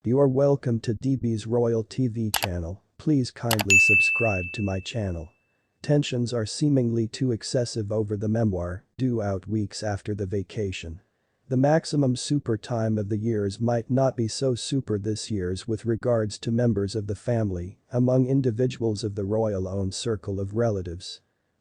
You are welcome to DB's Royal TV channel. Please kindly subscribe to my channel. Tensions are seemingly too excessive over the memoir, due out weeks after the vacation. The maximum super time of the years might not be so super this year's with regards to members of the family, among individuals of the royal-owned circle of relatives.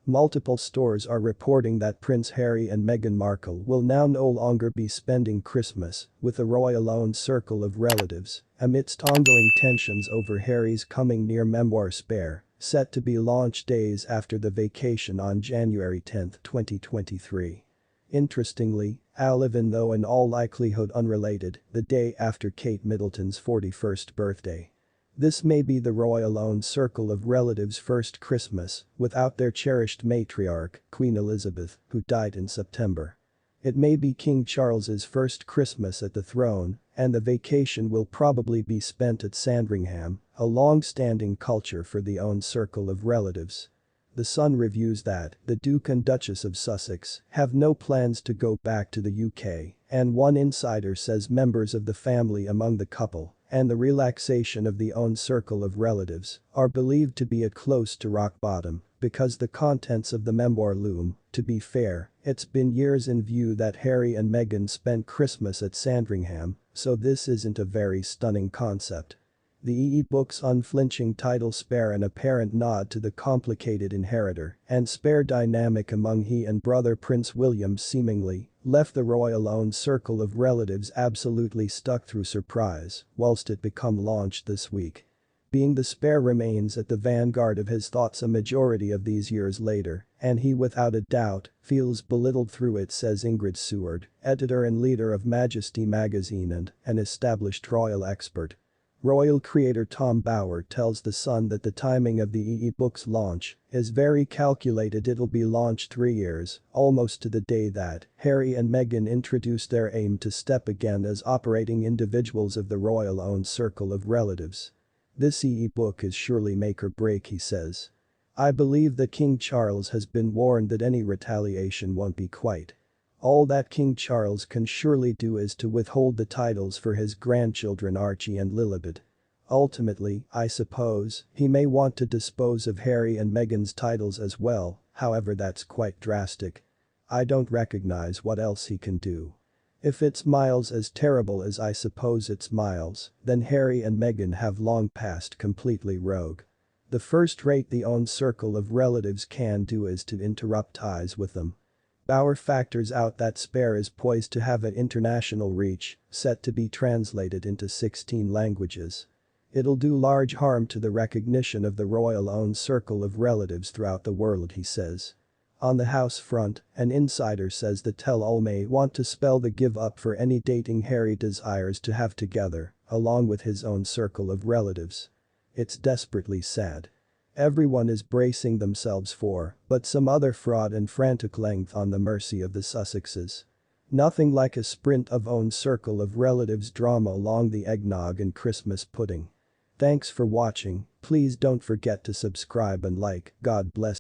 Multiple stores are reporting that Prince Harry and Meghan Markle will now no longer be spending Christmas with a royal-owned circle of relatives, amidst ongoing tensions over Harry's coming near memoir Spare, set to be launched days after the vacation on January 10, 2023. Interestingly, even though in all likelihood unrelated, the day after Kate Middleton's 41st birthday. This may be the royal-owned circle of relatives' first Christmas without their cherished matriarch, Queen Elizabeth, who died in September. It may be King Charles's first Christmas at the throne, and the vacation will probably be spent at Sandringham, a long-standing culture for the owned circle of relatives. The Sun reviews that the Duke and Duchess of Sussex have no plans to go back to the UK, and one insider says members of the family among the couple and the relaxation of the owned circle of relatives are believed to be at close to rock bottom because the contents of the memoir loom. To be fair, it's been years in view that Harry and Meghan spent Christmas at Sandringham, so this isn't a very stunning concept. The book's unflinching title Spare an apparent nod to the complicated inheritor and spare dynamic among he and brother Prince William seemingly left the royal-owned circle of relatives absolutely stuck through surprise whilst it become launched this week. Being the Spare remains at the vanguard of his thoughts a majority of these years later, and he without a doubt feels belittled through it, says Ingrid Seward, editor and leader of Majesty magazine and an established royal expert. Royal creator Tom Bower tells The Sun that the timing of the book's launch is very calculated. It'll be launched 3 years, almost to the day that Harry and Meghan introduced their aim to step again as operating individuals of the royal-owned circle of relatives. This book is surely make or break, he says. I believe that King Charles has been warned that any retaliation won't be quite. All that King Charles can surely do is to withhold the titles for his grandchildren Archie and Lilibet. Ultimately, I suppose, he may want to dispose of Harry and Meghan's titles as well, however that's quite drastic. I don't recognize what else he can do. If it's miles as terrible as I suppose it's miles, then Harry and Meghan have long passed completely rogue. The first rate the owned circle of relatives can do is to interrupt ties with them. Bower factors out that Spare is poised to have an international reach, set to be translated into 16 languages. It'll do large harm to the recognition of the royal-owned circle of relatives throughout the world, he says. On the House front, an insider says the tell-all may want to spell the give-up for any dating Harry desires to have together, along with his own circle of relatives. It's desperately sad. Everyone is bracing themselves for, but some other fraud and frantic length on the mercy of the Sussexes. Nothing like a sprint of own circle of relatives drama along the eggnog and Christmas pudding. Thanks for watching, please don't forget to subscribe and like. God bless.